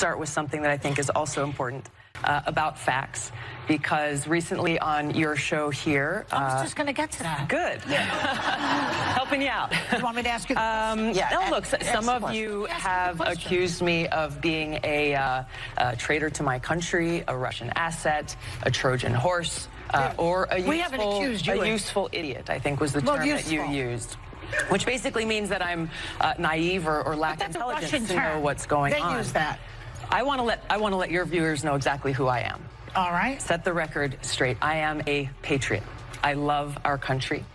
start with something that I think is also important about facts, because recently on your show here... I was just going to get to that. Good. Yeah. Helping you out. You want me to ask you? No, look, some of you have accused me of being a traitor to my country, a Russian asset, a Trojan horse, or a useful idiot, I think was the term that you used. Which basically means that I'm naive or lack intelligence to know what's going on. They use that. I want to let your viewers know exactly who I am. All right. Set the record straight. I am a patriot. I love our country.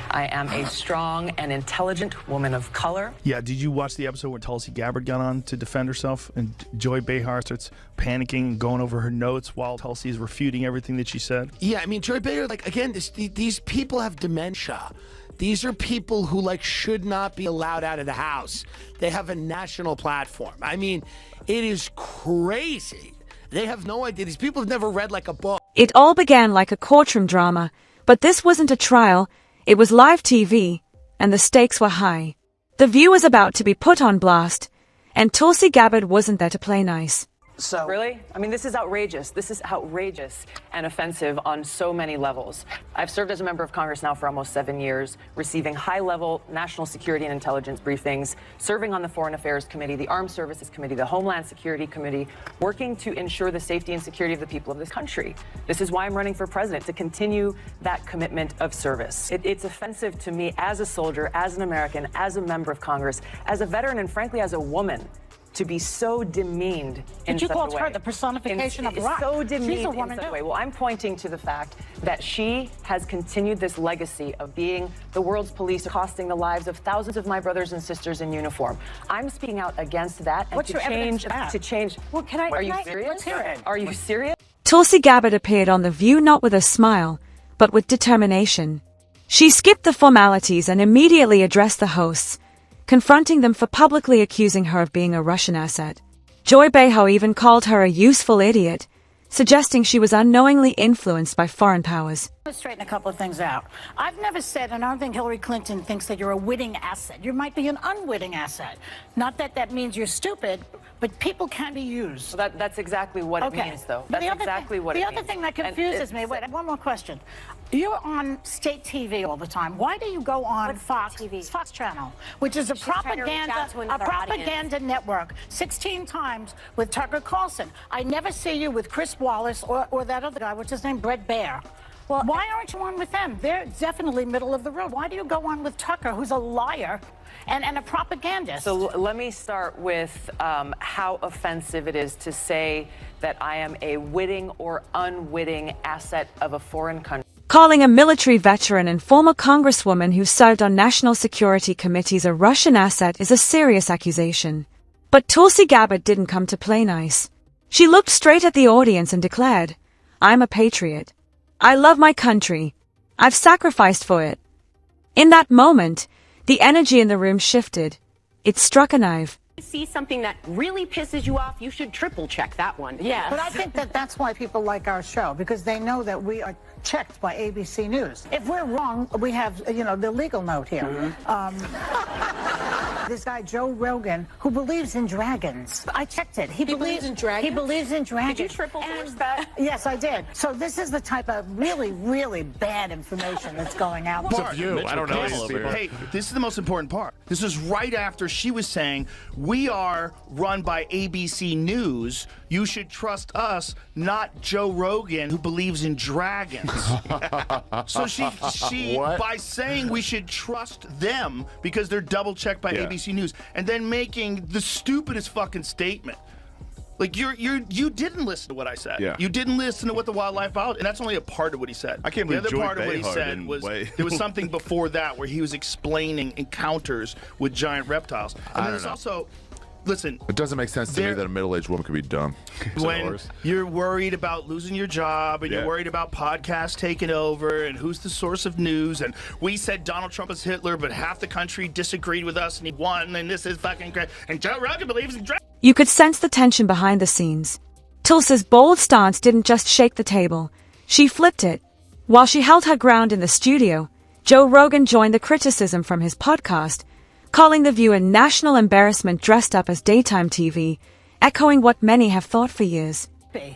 I am a strong and intelligent woman of color. Yeah, did you watch the episode where Tulsi Gabbard got on to defend herself and Joy Behar starts panicking and going over her notes while Tulsi is refuting everything that she said? Yeah, I mean, Joy Behar, like, again, these people have dementia. These are people who, like, should not be allowed out of the house. They have a national platform. I mean, it is crazy. They have no idea. These people have never read, like, a book. It all began like a courtroom drama, but this wasn't a trial. It was live TV, and the stakes were high. The View was about to be put on blast, and Tulsi Gabbard wasn't there to play nice. So really? I mean, this is outrageous. This is outrageous and offensive on so many levels. I've served as a member of Congress now for almost 7 years, receiving high-level national security and intelligence briefings, serving on the Foreign Affairs Committee, the Armed Services Committee, the Homeland Security Committee, working to ensure the safety and security of the people of this country. This is why I'm running for president, to continue that commitment of service. It's offensive to me as a soldier, as an American, as a member of Congress, as a veteran, and frankly, as a woman, to be so demeaned in such a way. But you called her the personification of rock. So demeaned She's a in woman such a way. Well, I'm pointing to the fact that she has continued this legacy of being the world's police, costing the lives of thousands of my brothers and sisters in uniform. I'm speaking out against that and What's your evidence to change. Well, Are you serious? Let's hear it. Are you serious? Tulsi Gabbard appeared on The View not with a smile, but with determination. She skipped the formalities and immediately addressed the hosts, confronting them for publicly accusing her of being a Russian asset. Joy Behar even called her a useful idiot, suggesting she was unknowingly influenced by foreign powers. Let's straighten a couple of things out. I've never said, and I don't think Hillary Clinton thinks that you're a witting asset. You might be an unwitting asset. Not that that means you're stupid, but people can be used. Well, that's exactly what it means, though. That's exactly what it means. The other thing that confuses me, wait, one more question. You're on state TV all the time. Why do you go on Fox TV? Fox Channel, which is a propaganda network, 16 times with Tucker Carlson. I never see you with Chris Wallace or that other guy, what's his name, Brett Baer. Well, why aren't you on with them? They're definitely middle of the road. Why do you go on with Tucker, who's a liar and a propagandist? So let me start with how offensive it is to say that I am a witting or unwitting asset of a foreign country. Calling a military veteran and former congresswoman who served on national security committees a Russian asset is a serious accusation. But Tulsi Gabbard didn't come to play nice. She looked straight at the audience and declared, "I'm a patriot. I love my country. I've sacrificed for it." In that moment, the energy in the room shifted. It struck a nerve. See something that really pisses you off, you should triple check that one. Yeah. But I think that that's why people like our show, because they know that we are checked by ABC News. If we're wrong, we have, the legal note here. This guy, Joe Rogan, who believes in dragons. I checked it. He believes in dragons? He believes in dragons. Did you triple force that? Yes, I did. So this is the type of really, really bad information that's going out. It's a view. I don't know. Hey, this is the most important part. This is right after she was saying, we are run by ABC News. You should trust us, not Joe Rogan, who believes in dragons. So she by saying we should trust them because they're double checked by ABC News, and then making the stupidest fucking statement. Like you didn't listen to what I said. Yeah. You didn't listen to what the wildlife biologist, and that's only a part of what he said. I can't believe the other Joy part of what he Behar said was didn't there was something before that where he was explaining encounters with giant reptiles. And then there's also, listen, it doesn't make sense to me that a middle-aged woman could be dumb. When you're worried about losing your job and you're worried about podcasts taking over and who's the source of news, and we said Donald Trump is Hitler, but half the country disagreed with us and he won, and this is fucking great, and Joe Rogan believes in dragons. You could sense the tension behind the scenes. Tulsi's bold stance didn't just shake the table. She flipped it. While she held her ground in the studio, Joe Rogan joined the criticism from his podcast, calling The View a national embarrassment dressed up as daytime TV, echoing what many have thought for years.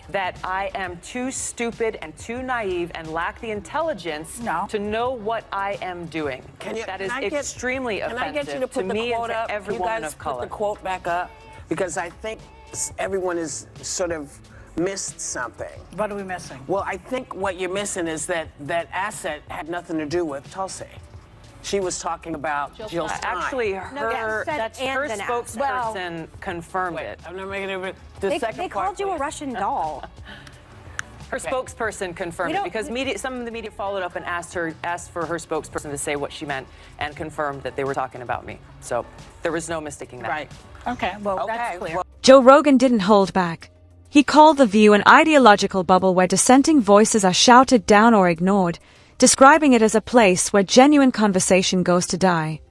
That I am too stupid and too naive and lack the intelligence to know what I am doing. That is extremely offensive can I get you to put the me quote and to up? every You woman guys of color. put the quote back up, because I think everyone is sort of missed something. What are we missing? Well, I think what you're missing is that asset had nothing to do with Tulsi. She was talking about Jill Stein. Actually, her and spokesperson confirmed it. I'm not making it. They called you a Russian doll. Her spokesperson confirmed it because some of the media followed up and asked for her spokesperson to say what she meant and confirmed that they were talking about me. So there was no mistaking that. Right. Okay, well, that's clear. Joe Rogan didn't hold back. He called The View an ideological bubble where dissenting voices are shouted down or ignored, describing it as a place where genuine conversation goes to die.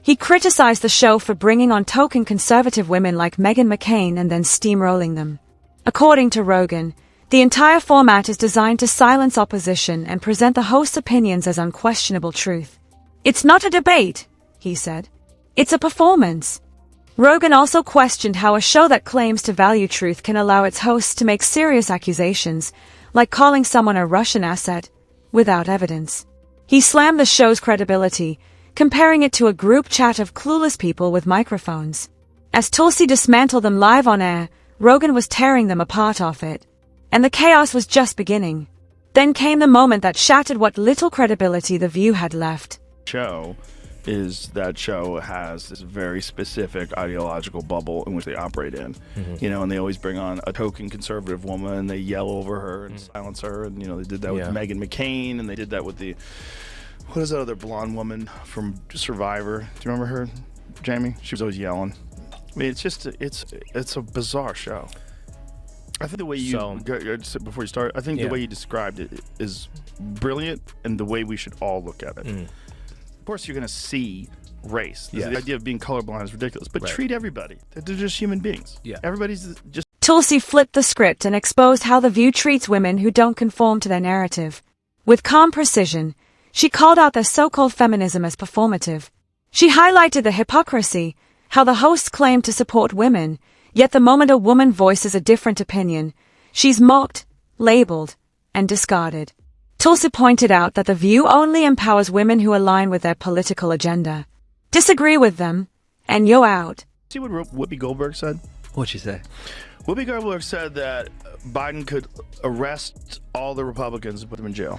He criticized the show for bringing on token conservative women like Meghan McCain and then steamrolling them. According to Rogan, the entire format is designed to silence opposition and present the host's opinions as unquestionable truth. It's not a debate, he said. It's a performance. Rogan also questioned how a show that claims to value truth can allow its hosts to make serious accusations, like calling someone a Russian asset, without evidence. He slammed the show's credibility, comparing it to a group chat of clueless people with microphones. As Tulsi dismantled them live on air, Rogan was tearing them apart off it. And the chaos was just beginning. Then came the moment that shattered what little credibility The View had left. Show has this very specific ideological bubble in which they operate in, and they always bring on a token conservative woman and they yell over her and silence her, and they did that with Meghan McCain, and they did that with what is that other blonde woman from Survivor? Do you remember her, Jamie? She was always yelling. I mean, it's a bizarre show. I think the way before you start, I think the way you described it is brilliant, and the way we should all look at it. Of course, you're going to see race. The idea of being colorblind is ridiculous, but treat everybody. They're just human beings. Everybody's just. Tulsi flipped the script and exposed how The View treats women who don't conform to their narrative. With calm precision, she called out their so-called feminism as performative. She highlighted the hypocrisy, how the hosts claim to support women, yet the moment a woman voices a different opinion, she's mocked, labeled, and discarded. Tulsi pointed out that The View only empowers women who align with their political agenda. Disagree with them, and you're out. See what Whoopi Goldberg said? What'd she say? Whoopi Goldberg said that Biden could arrest all the Republicans and put them in jail.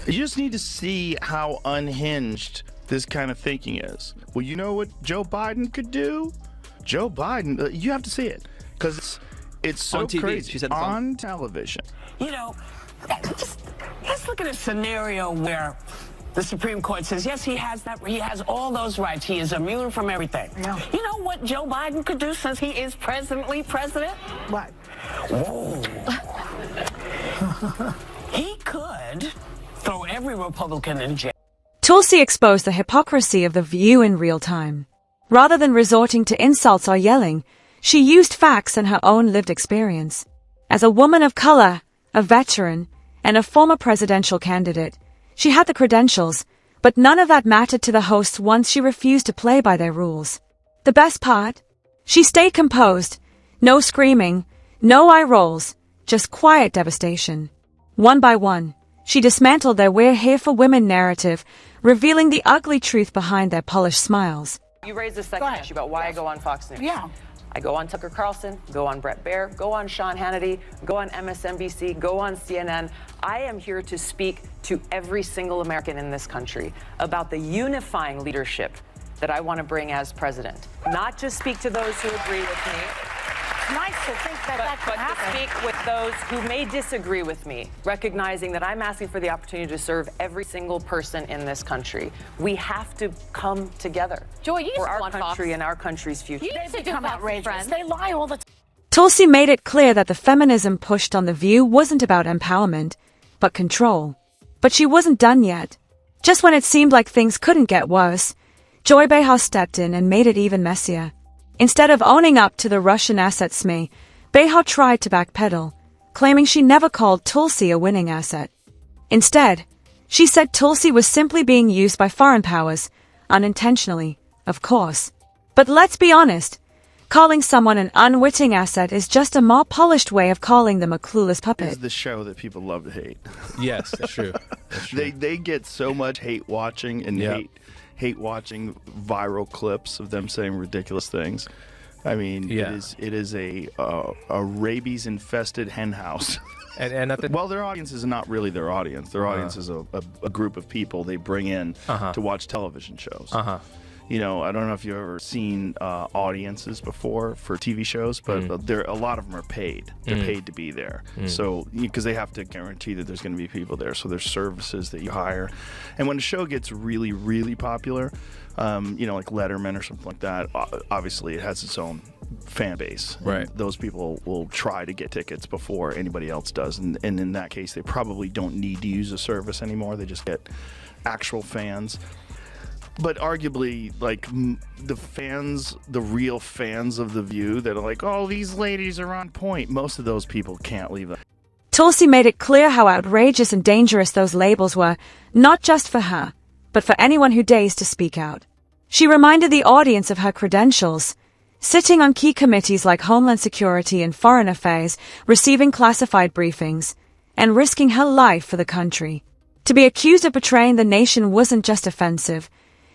You just need to see how unhinged this kind of thinking is. Well, you know what Joe Biden could do? Joe Biden, you have to see it, because it's so on TV. crazy. She said it's on television. Let's look at a scenario where the Supreme Court says, yes, he has all those rights. He is immune from everything. Yeah. You know what Joe Biden could do since he is presently president? What? Whoa. He could throw every Republican in jail. Tulsi exposed the hypocrisy of The View in real time. Rather than resorting to insults or yelling, she used facts and her own lived experience. As a woman of color, a veteran, and a former presidential candidate, she had the credentials, but none of that mattered to the hosts once she refused to play by their rules. The best part? She stayed composed. No screaming, no eye rolls, just quiet devastation. One by one, she dismantled their "we're here for women" narrative, revealing the ugly truth behind their polished smiles. You raised a second issue about why I go on Fox News. Yeah. I go on Tucker Carlson, go on Brett Baier, go on Sean Hannity, go on MSNBC, go on CNN. I am here to speak to every single American in this country about the unifying leadership that I want to bring as president. Not just speak to those who agree with me, It's nice to think that but can happen. to speak with those who may disagree with me, recognizing that I'm asking for the opportunity to serve every single person in this country. We have to come together for our country and our country's future. They become outrageous. They lie all the time. Tulsi made it clear that the feminism pushed on The View wasn't about empowerment, but control. But she wasn't done yet. Just when it seemed like things couldn't get worse, Joy Behar stepped in and made it even messier. Instead of owning up to the Russian asset smear, Behar tried to backpedal, claiming she never called Tulsi a winning asset. Instead, she said Tulsi was simply being used by foreign powers, unintentionally, of course. But let's be honest, Calling someone an unwitting asset is just a more polished way of calling them a clueless This puppet. is the show that people love to hate. Yes, that's true. That's true. They get so much hate watching and Yeah. hate watching viral clips of them saying ridiculous things. I mean, Yeah. it is a rabies infested hen house. And at the Well, their audience is not really their audience. Their audience is a group of people they bring in to watch television shows. You know, I don't know if you've ever seen audiences before for TV shows, but a lot of them are paid. They're paid to be there. So, because they have to guarantee that there's going to be people there. So there's services that you hire. And when a show gets really, really popular, you know, like Letterman or something like that, obviously it has its own fan base. Right. And those people will try to get tickets before anybody else does. And in that case, they probably don't need to use a service anymore. They just get actual fans. But arguably, like, the fans, the real fans of The View that are like, oh, these ladies are on point, most of those people can't leave them. Tulsi made it clear how outrageous and dangerous those labels were, not just for her, but for anyone who dares to speak out. She reminded the audience of her credentials, sitting on key committees like Homeland Security and Foreign Affairs, receiving classified briefings, and risking her life for the country. To be accused of betraying the nation wasn't just offensive.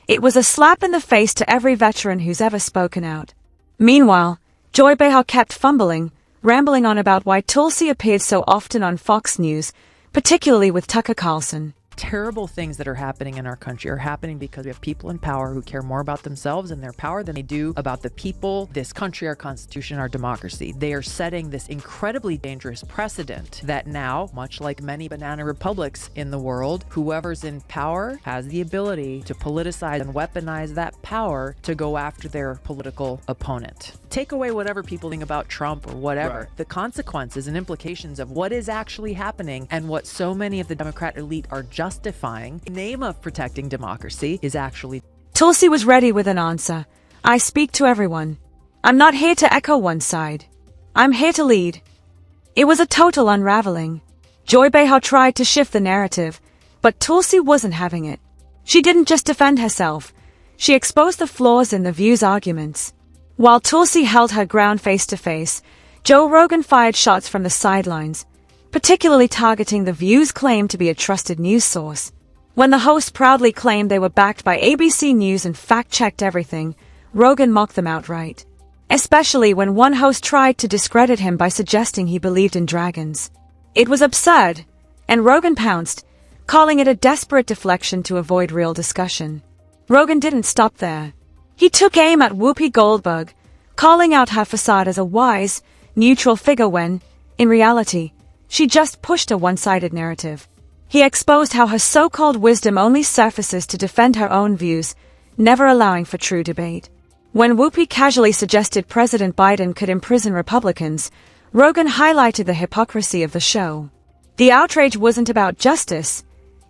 It was a slap in the face to every veteran who's ever spoken out. Meanwhile, Joy Behar kept fumbling, rambling on about why Tulsi appeared so often on Fox News, particularly with Tucker Carlson. Terrible things that are happening in our country are happening because we have people in power who care more about themselves and their power than they do about the people, this country, our constitution, our democracy. They are setting this incredibly dangerous precedent that now, much like many banana republics in the world, whoever's in power has the ability to politicize and weaponize that power to go after their political opponent. Take away whatever people think about Trump or whatever. Right. The consequences and implications of what is actually happening and what so many of the Democrat elite are justifying in the name of protecting democracy is actually. Tulsi was ready with an answer. I speak to everyone. I'm not here to echo one side. I'm here to lead. It was a total unraveling. Joy Behar tried to shift the narrative, but Tulsi wasn't having it. She didn't just defend herself. She exposed the flaws in The View's arguments. While Tulsi held her ground face-to-face, Joe Rogan fired shots from the sidelines, particularly targeting The View's claim to be a trusted news source. When the host proudly claimed they were backed by ABC News and fact-checked everything, Rogan mocked them outright. Especially when one host tried to discredit him by suggesting he believed in dragons. It was absurd, and Rogan pounced, calling it a desperate deflection to avoid real discussion. Rogan didn't stop there. He took aim at Whoopi Goldberg, calling out her facade as a wise, neutral figure when, in reality, she just pushed a one-sided narrative. He exposed how her so-called wisdom only surfaces to defend her own views, never allowing for true debate. When Whoopi casually suggested President Biden could imprison Republicans, Rogan highlighted the hypocrisy of the show. The outrage wasn't about justice,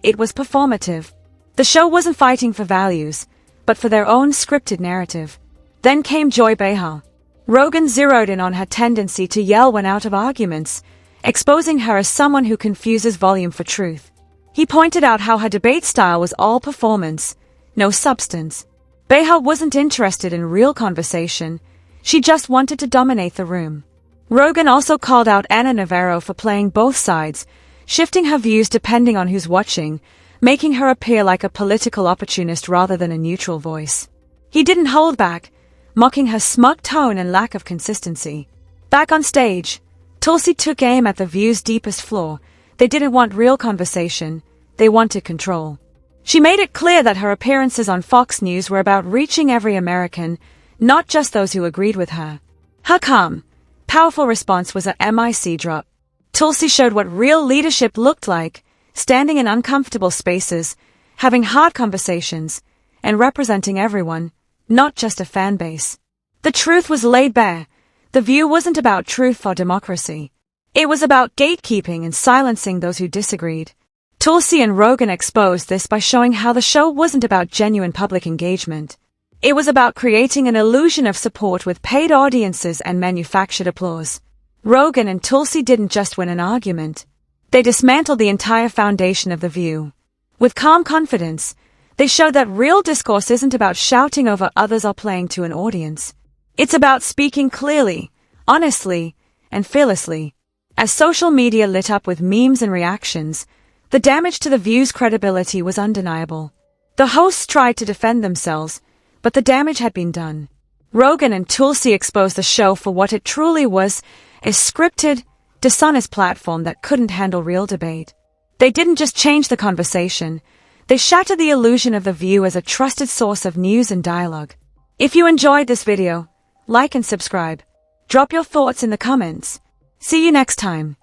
it was performative. The show wasn't fighting for values, but for their own scripted narrative. Then came Joy Behar. Rogan zeroed in on her tendency to yell when out of arguments, exposing her as someone who confuses volume for truth. He pointed out how her debate style was all performance, no substance. Behar wasn't interested in real conversation, she just wanted to dominate the room. Rogan also called out Ana Navarro for playing both sides, shifting her views depending on who's watching, making her appear like a political opportunist rather than a neutral voice. He didn't hold back, mocking her smug tone and lack of consistency. Back on stage, Tulsi took aim at The View's deepest flaw. They didn't want real conversation, they wanted control. She made it clear that her appearances on Fox News were about reaching every American, not just those who agreed with her. Her calm, powerful response was a mic drop. Tulsi showed what real leadership looked like, standing in uncomfortable spaces, having hard conversations, and representing everyone, not just a fan base. The truth was laid bare. The View wasn't about truth or democracy. It was about gatekeeping and silencing those who disagreed. Tulsi and Rogan exposed this by showing how the show wasn't about genuine public engagement. It was about creating an illusion of support with paid audiences and manufactured applause. Rogan and Tulsi didn't just win an argument. They dismantled the entire foundation of The View. With calm confidence, they showed that real discourse isn't about shouting over others or playing to an audience. It's about speaking clearly, honestly, and fearlessly. As social media lit up with memes and reactions, the damage to the View's credibility was undeniable. The hosts tried to defend themselves, but the damage had been done. Rogan and Tulsi exposed the show for what it truly was, a scripted, dishonest platform that couldn't handle real debate. They didn't just change the conversation, they shattered the illusion of The View as a trusted source of news and dialogue. If you enjoyed this video, like and subscribe. Drop your thoughts in the comments. See you next time.